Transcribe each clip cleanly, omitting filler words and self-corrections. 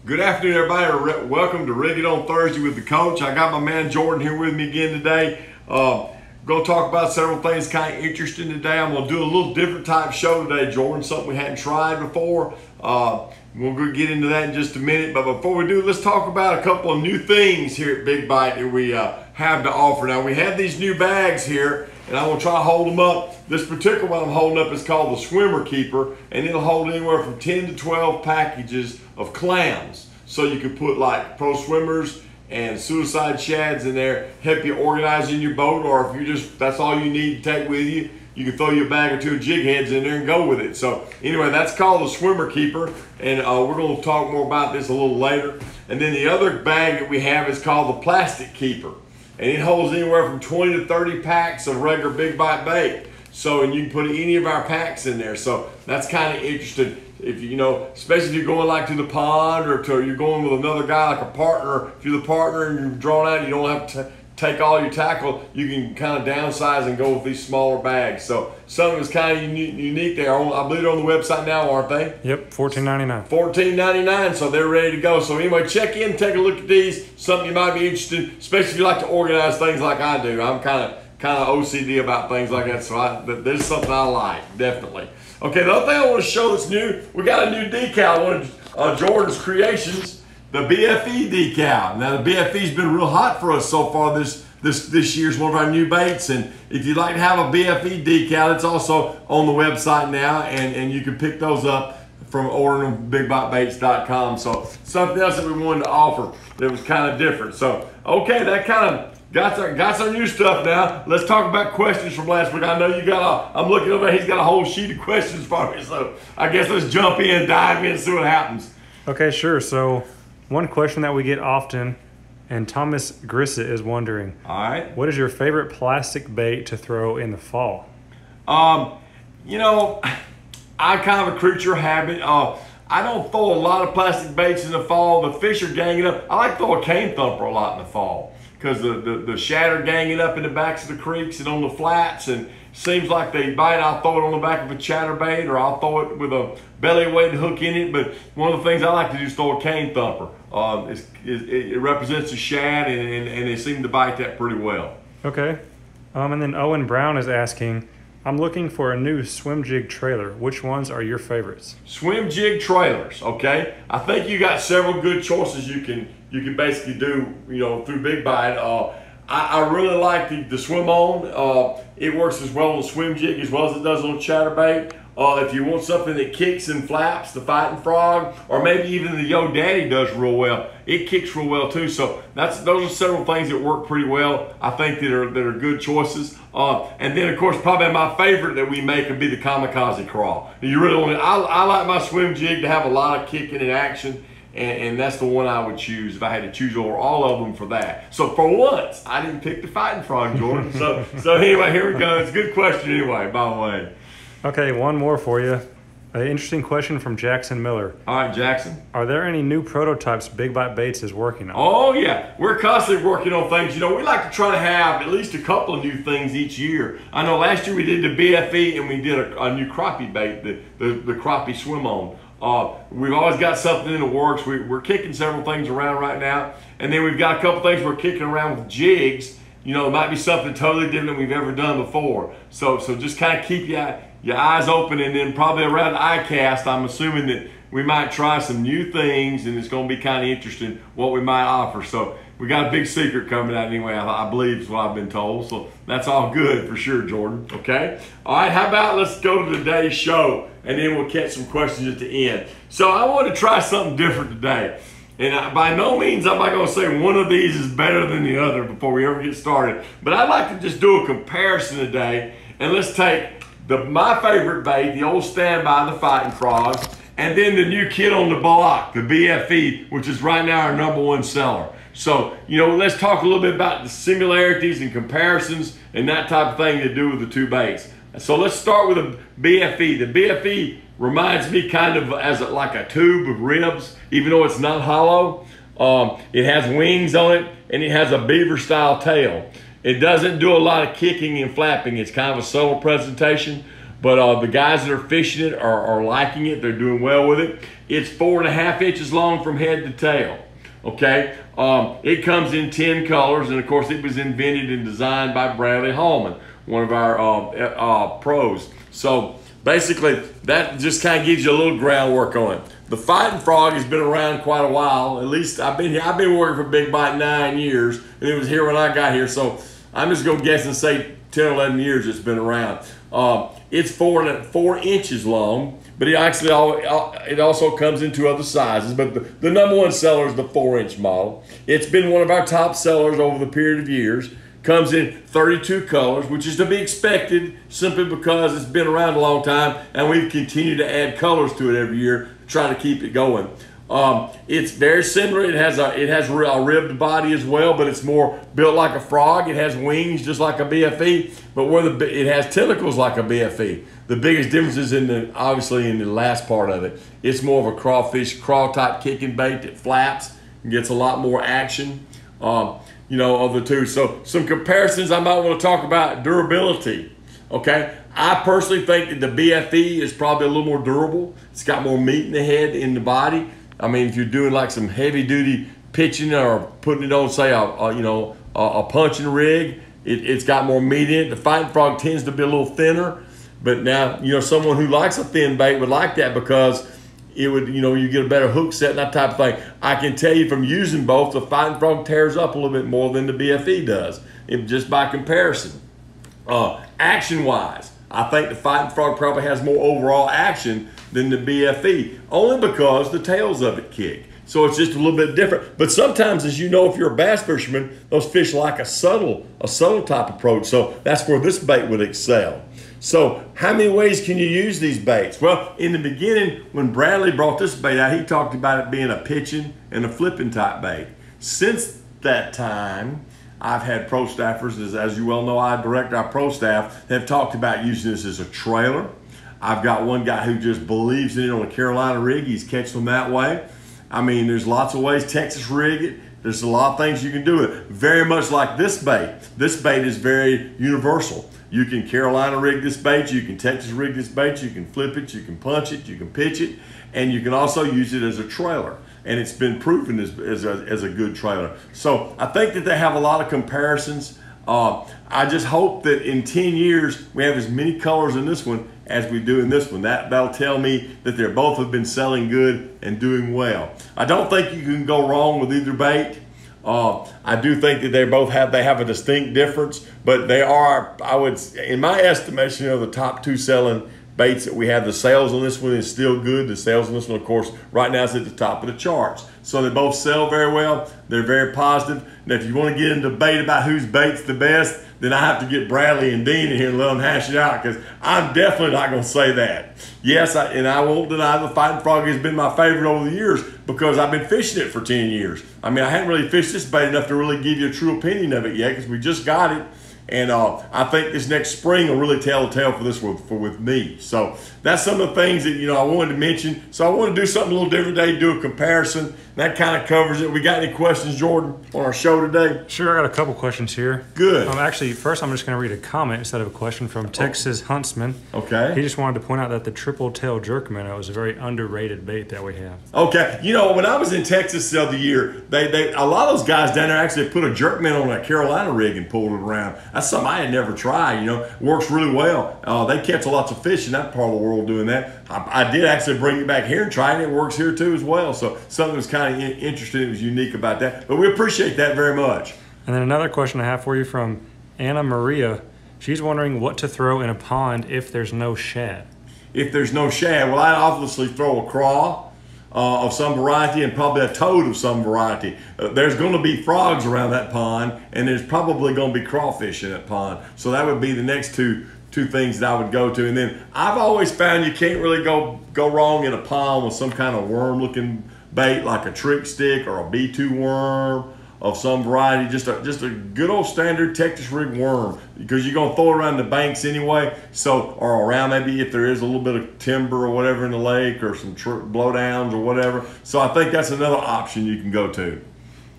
Good afternoon, everybody. Welcome to Rig It on Thursday with the coach. I got my man Jordan here with me again today. Going to talk about several things kind of interesting today. I'm going to do a little different type show today, Jordan, something we hadn't tried before. We'll go get into that in just a minute. But before we do, let's talk about a couple of new things here at Big Bite that we have to offer. Now, we have these new bags here, and I'm going to try to hold them up. This particular one I'm holding up is called the Swimmer Keeper, and it'll hold anywhere from 10 to 12 packages of clams. So you can put like pro swimmers and suicide shads in there, help you organize in your boat, or if you just, that's all you need to take with you, you can throw you a bag or two of jig heads in there and go with it. So anyway, that's called the Swimmer Keeper, and we're going to talk more about this a little later. And then the other bag that we have is called the Plastic Keeper, and it holds anywhere from 20 to 30 packs of regular Big Bite bait. So, and you can put any of our packs in there. So that's kind of interesting. If you know, especially if you're going like to the pond or you're going with another guy, like a partner. If you're the partner and you're drawn out, you don't have to take all your tackle. You can kind of downsize and go with these smaller bags. So something that's kind of unique there. I believe they're on the website now, aren't they? Yep, $14.99. $14.99. So they're ready to go. So anyway, check in, take a look at these. Something you might be interested in, especially if you like to organize things like I do. I'm kind of OCD about things like that. So there's something I like, definitely. Okay, the other thing I want to show that's new, we got a new decal, one of Jordan's creations, the BFE decal. Now the BFE's been real hot for us so far this year's one of our new baits, and if you'd like to have a BFE decal, it's also on the website now, and you can pick those up from ordering them bigbitebaits.com. So something else that we wanted to offer that was kind of different. So okay, that kind of got our new stuff now. Let's talk about questions from last week. I know you got I'm looking over there, he's got a whole sheet of questions for me. So I guess let's jump in, dive in, see what happens. Okay, sure. So one question that we get often, and Thomas Grissett is wondering, all right, what is your favorite plastic bait to throw in the fall? You know, I'm kind of a creature of habit. I don't throw a lot of plastic baits in the fall. The fish are ganging up. I like to throw a cane thumper a lot in the fall, because the shad are ganging up in the backs of the creeks and on the flats, and seems like they bite. I'll throw it on the back of a chatterbait, or I'll throw it with a belly weight hook in it. But one of the things I like to do is throw a cane thumper. It represents a shad, and they seem to bite that pretty well. Okay. And then Owen Brown is asking, I'm looking for a new swim jig trailer. Which ones are your favorites? Swim jig trailers, okay? I think you got several good choices you can basically do, you know, through Big Bite. I really like the swim on. It works as well on swim jig as well as it does on chatterbait. If you want something that kicks and flaps, the Fighting Frog, or maybe even the Yo Daddy does real well. It kicks real well too. So those are several things that work pretty well. I think that are good choices. And then of course probably my favorite that we make would be the Kamikaze Crawl. You really want to, I like my swim jig to have a lot of kicking and action. And that's the one I would choose if I had to choose over all of them for that. So for once, I didn't pick the Fighting Frog, Jordan. So anyway, here we go. It's a good question anyway, by the way. Okay, one more for you. An interesting question from Jackson Miller. All right, Jackson. Are there any new prototypes Big Bite Baits is working on? Oh yeah, we're constantly working on things. You know, we like to try to have at least a couple of new things each year. I know last year we did the BFE, and we did a new crappie bait, the crappie swim on. We've always got something in the works. We're kicking several things around right now. And then we've got a couple things we're kicking around with jigs. You know, it might be something totally different than we've ever done before. So just kind of keep your eyes open, and then probably around ICAST, I'm assuming that we might try some new things, and it's going to be kind of interesting what we might offer. So we got a big secret coming out anyway, I believe is what I've been told. So that's all good for sure, Jordan, okay? All right, how about let's go to today's show, and then we'll catch some questions at the end. So I want to try something different today. And by no means am I going to say one of these is better than the other before we ever get started. But I'd like to just do a comparison today, and let's take my favorite bait, the old standby, the Fighting Frog, and then the new kid on the block, the BFE, which is right now our #1 seller. So, you know, let's talk a little bit about the similarities and comparisons and that type of thing to do with the two baits. So let's start with the BFE. The BFE reminds me kind of as like a tube of ribs, even though it's not hollow. It has wings on it, and it has a beaver style tail. It doesn't do a lot of kicking and flapping. It's kind of a subtle presentation. But the guys that are fishing it are liking it. They're doing well with it. It's 4.5 inches long from head to tail. Okay, it comes in 10 colors, and of course it was invented and designed by Bradley Hallman, one of our pros. So basically that just kind of gives you a little groundwork on it. The Fighting Frog has been around quite a while. At least I've been working for Big Bite 9 years, and it was here when I got here. So I'm just gonna guess and say 10 or 11 years it's been around. It's 4 inches long, but it also comes in 2 other sizes. But the number one seller is the 4-inch model. It's been one of our top sellers over the period of years. Comes in 32 colors, which is to be expected simply because it's been around a long time, and we've continued to add colors to it every year, trying to keep it going. It's very similar. It has a ribbed body as well, but it's more built like a frog. It has wings just like a BFE, but it has tentacles like a BFE. The biggest difference is obviously in the last part of it. It's more of a crawfish, crawl type kicking bait that flaps and gets a lot more action, you know, of the two. So some comparisons I might want to talk about. Durability. Okay, I personally think that the BFE is probably a little more durable. It's got more meat in the head, in the body. I mean, if you're doing like some heavy duty pitching or putting it on, say, a punching rig, it's got more meat in it. The Fighting Frog tends to be a little thinner, but now, you know, someone who likes a thin bait would like that because it would, you know, you get a better hook set and that type of thing. I can tell you from using both, the Fighting Frog tears up a little bit more than the BFE does, just by comparison. Action-wise, I think the Fighting Frog probably has more overall action than the BFE, only because the tails of it kick. So it's just a little bit different. But sometimes, as you know, if you're a bass fisherman, those fish like a subtle type approach. So that's where this bait would excel. So how many ways can you use these baits? Well, in the beginning, when Bradley brought this bait out, he talked about it being a pitching and a flipping type bait. Since that time, I've had pro staffers, as you well know, I direct our pro staff, have talked about using this as a trailer. I've got one guy who just believes in it on a Carolina rig. He's catching them that way. I mean, there's lots of ways. Texas rig it. There's a lot of things you can do with it. Very much like this bait. This bait is very universal. You can Carolina rig this bait. You can Texas rig this bait. You can flip it. You can punch it. You can pitch it. And you can also use it as a trailer. And it's been proven as a good trailer. So I think that they have a lot of comparisons. I just hope that in 10 years we have as many colors in this one as we do in this one. That'll tell me that they both have been selling good and doing well. I don't think you can go wrong with either bait. I do think that they have a distinct difference, but they are, in my estimation, the top 2 selling baits that we have. The sales on this one is still good. The sales on this one, of course, right now is at the top of the charts. So they both sell very well. They're very positive. Now, if you want to get into debate about whose bait's the best, then I have to get Bradley and Dean in here and let them hash it out, because I'm definitely not going to say that. Yes, I won't deny the Fighting Frog has been my favorite over the years because I've been fishing it for 10 years. I mean, I hadn't really fished this bait enough to really give you a true opinion of it yet because we just got it. And I think this next spring will really tell the tale for this with me. So that's some of the things that, I wanted to mention. So I want to do something a little different today, do a comparison. That kind of covers it. We got any questions, Jordan, on our show today? Sure, I got a couple questions here. Good. Actually, first I'm just going to read a comment instead of a question from Texas Huntsman. Okay. He just wanted to point out that the triple tail jerk minnow is a very underrated bait that we have. Okay. When I was in Texas the other year, a lot of those guys down there actually put a jerk minnow on a Carolina rig and pulled it around. That's something I had never tried. Works really well. They catch lots of fish in that part of the world doing that. I did actually bring it back here and try it. It works here too as well. So something was kind of interesting. It was unique about that. But we appreciate that very much. And then another question I have for you from Anna Maria. She's wondering what to throw in a pond if there's no shad. If there's no shad, well, I'd obviously throw a craw of some variety and probably a toad of some variety. There's going to be frogs around that pond, and there's probably going to be crawfish in that pond. So that would be the next two things that I would go to. And then I've always found you can't really go wrong in a pond with some kind of worm-looking bait like a trick stick or a B2 worm of some variety, just a good old standard Texas rig worm, because you're gonna throw it around the banks anyway. So, or around maybe if there is a little bit of timber or whatever in the lake or some blowdowns or whatever. So I think that's another option you can go to.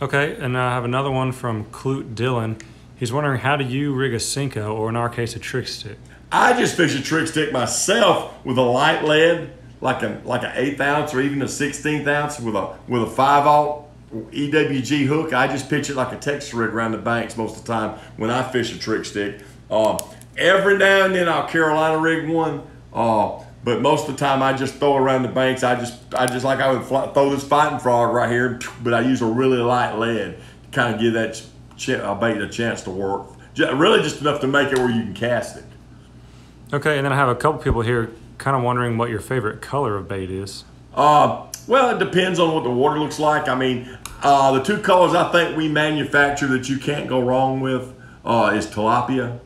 Okay, and I have another one from Clute Dillon. He's wondering, how do you rig a Cinco, or in our case, a trick stick? I just fish a trick stick myself with a light lead, like an 1/8 ounce or even a 1/16 ounce with a 5/0 EWG hook. I just pitch it like a Texas rig around the banks most of the time when I fish a trick stick. Every now and then I'll Carolina rig one, but most of the time I just throw around the banks. I just like I would throw this fighting frog right here, but I use a really light lead to kind of give that bait a chance to work. Really just enough to make it where you can cast it. Okay, and then I have a couple people here kind of wondering what your favorite color of bait is. Well, it depends on what the water looks like. I mean, the two colors I think we manufacture that you can't go wrong with is tilapia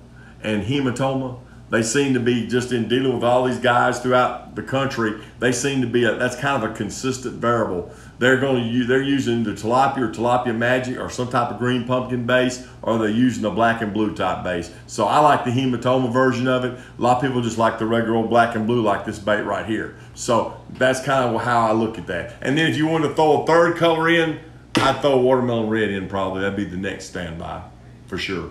and hematoma. They seem to be, just in dealing with all these guys throughout the country, they seem to be that's kind of a consistent variable. They're using the tilapia or tilapia magic or some type of green pumpkin base, or they're using a black and blue type base. So I like the hematoma version of it. A lot of people just like the regular old black and blue, like this bait right here. So that's kind of how I look at that. And then if you want to throw a third color in, I'd throw watermelon red in probably. That'd be the next standby for sure.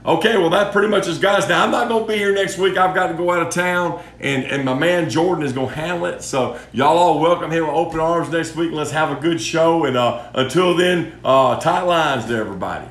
Okay, well that pretty much is, guys. Now I'm not going to be here next week. I've got to go out of town, and my man Jordan is going to handle it. So y'all all welcome him with open arms next week, and let's have a good show. And until then, tight lines to everybody.